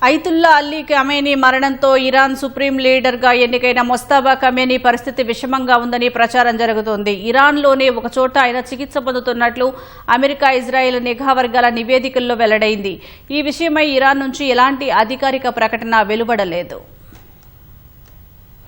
ఐతుల్లా Ali Khamenei మరణంతో Iran supreme లీడర్గా ఎన్నికైన ముస్తఫా ఖమేనీ పరిస్థితి విషమంగా ఉందని ప్రచారం జరుగుతోంది. ఇరాన్లోనే ఒక చోట ఆయన చికిత్స పొందుతున్నట్లు అమెరికా, ఇజ్రాయెల్ నిఘా వర్గాల నివేదికల్లో వెల్లడైంది. ఈ విషయమై ఇరాన్ నుంచి ఎలాంటి అధికారిక ప్రకటన వెలువడలేదు.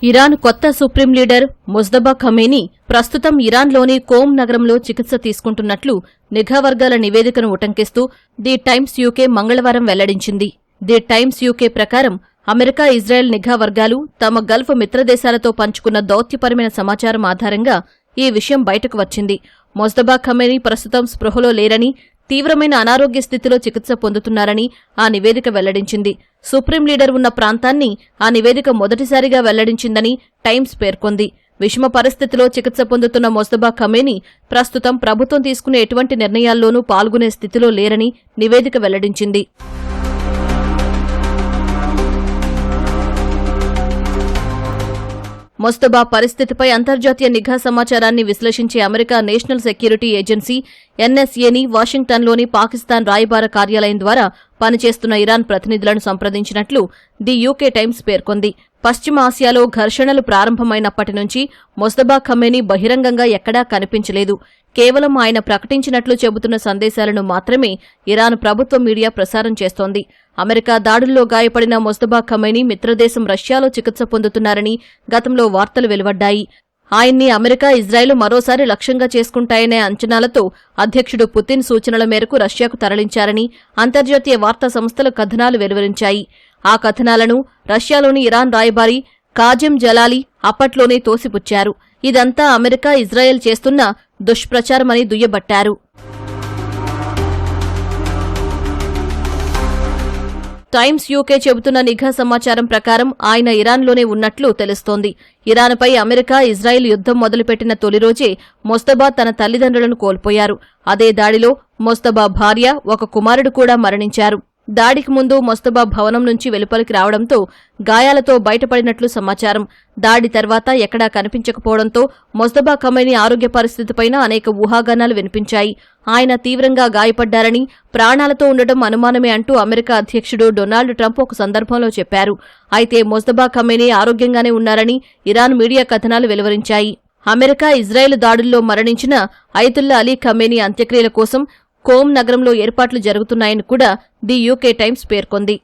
ఇరాన్ కొత్త సుప్రీం లీడర్ ముస్తఫా ఖమేనీ ప్రస్తుతం ఇరాన్లోని కోమ్ నగరంలో చికిత్స తీసుకుంటున్నట్లు నిఘా వర్గాల నివేదికను ఉటంకిస్తూ ది టైమ్స్ యూకే మంగళవారం వెల్లడించింది. ది టైమ్స్ యూకే ప్రకారం అమెరికా, ఇజ్రాయెల్ నిఘా వర్గాలు తమ గల్ఫ్ మిత్రదేశాలతో పంచుకున్న దౌత్యపరమైన సమాచారం ఆధారంగా ఈ విషయం బయటకు వచ్చింది. ముస్తఫా ఖమేనీ ప్రస్తుతం స్పృహలో లేరని, తీవ్రమైన అనారోగ్య స్థితిలో చికిత్స పొందుతున్నారని ఆ నివేదిక వెల్లడించింది. సుప్రీం లీడర్ ఉన్న ప్రాంతాన్ని ఆ నివేదిక మొదటిసారిగా వెల్లడించిందని టైమ్స్ పేర్కొంది. విషమ పరిస్థితిలో చికిత్స పొందుతున్న ముస్తఫా ఖమేనీ ప్రస్తుతం ప్రభుత్వం తీసుకునే ఎటువంటి నిర్ణయాల్లోనూ పాల్గొనే స్థితిలో లేరని నివేదిక వెల్లడించింది. ముస్తఫా పరిస్థితిపై అంతర్జాతీయ నిఘా సమాచారాన్ని విశ్లేషించే అమెరికా నేషనల్ సెక్యూరిటీ ఏజెన్సీ ఎన్ఎస్ఏని వాషింగ్టన్లోని పాకిస్తాన్ రాయబార కార్యాలయం ద్వారా పనిచేస్తున్న ఇరాన్ ప్రతినిధులను సంప్రదించినట్లు ది యూకే టైమ్స్ పేర్కొంది. పశ్చిమ ఆసియాలో ఘర్షణలు ప్రారంభమైనప్పటి నుంచి ముస్తఫా ఖమేనీ బహిరంగంగా ఎక్కడా కనిపించలేదు. కేవలం ఆయన ప్రకటించినట్లు చెబుతున్న సందేశాలను మాత్రమే ఇరాన్ ప్రభుత్వ మీడియా ప్రసారం చేస్తోంది. అమెరికా దాడుల్లో గాయపడిన ముస్తఫా ఖమేనీ మిత్రదేశం రష్యాలో చికిత్స పొందుతున్నారని గతంలో వార్తలు వెలువడ్డాయి. ఆయన్ని అమెరికా, ఇజ్రాయెల్ మరోసారి లక్ష్యంగా చేసుకుంటాయనే అంచనాలతో అధ్యక్షుడు పుతిన్ సూచనల మేరకు రష్యాకు తరలించారని అంతర్జాతీయ వార్తా సంస్థలు కథనాలు వెలువరించాయి. ఆ కథనాలను రష్యాలోని ఇరాన్ రాయబారి కాజెం జలాలి అప్పట్లోనే తోసిపుచ్చారు. ఇదంతా అమెరికా, ఇజ్రాయెల్ చేస్తున్న దుష్ప్రచారమని దుయ్యబట్టారు. టైమ్స్ యూకే చెబుతున్న నిఘా సమాచారం ప్రకారం ఆయన ఇరాన్లోనే ఉన్నట్లు తెలుస్తోంది. ఇరాన్పై అమెరికా, ఇజ్రాయెల్ యుద్ధం మొదలుపెట్టిన తొలి రోజే ముస్తఫా తన తల్లిదండ్రులను కోల్పోయారు. అదే దాడిలో ముస్తఫా భార్య, ఒక కుమారుడు కూడా మరణించారు. దాడికి ముందు ముస్తఫా భవనం నుంచి వెలుపలికి రావడంతో గాయాలతో బయటపడినట్లు సమాచారం. దాడి తర్వాత ఎక్కడా కనిపించకపోవడంతో ముస్తఫా ఖమేనీ ఆరోగ్య పరిస్థితిపైన అనేక ఊహాగానాలు వినిపించాయి. ఆయన తీవ్రంగా గాయపడ్డారని, ప్రాణాలతో ఉండటం అనుమానమే అంటూ అమెరికా అధ్యక్షుడు డొనాల్డ్ ట్రంప్ ఒక సందర్భంలో చెప్పారు. అయితే ముస్తఫా ఖమేనీ ఆరోగ్యంగానే ఉన్నారని ఇరాన్ మీడియా కథనాలు వెలువరించాయి. అమెరికా, ఇజ్రాయెల్ దాడుల్లో మరణించిన ఐతుల్లా అలీ ఖమేనీ అంత్యక్రియల కోసం కోమ్ నగరంలో ఏర్పాట్లు జరుగుతున్నాయని కూడా ది యూకే టైమ్స్ పేర్కొంది.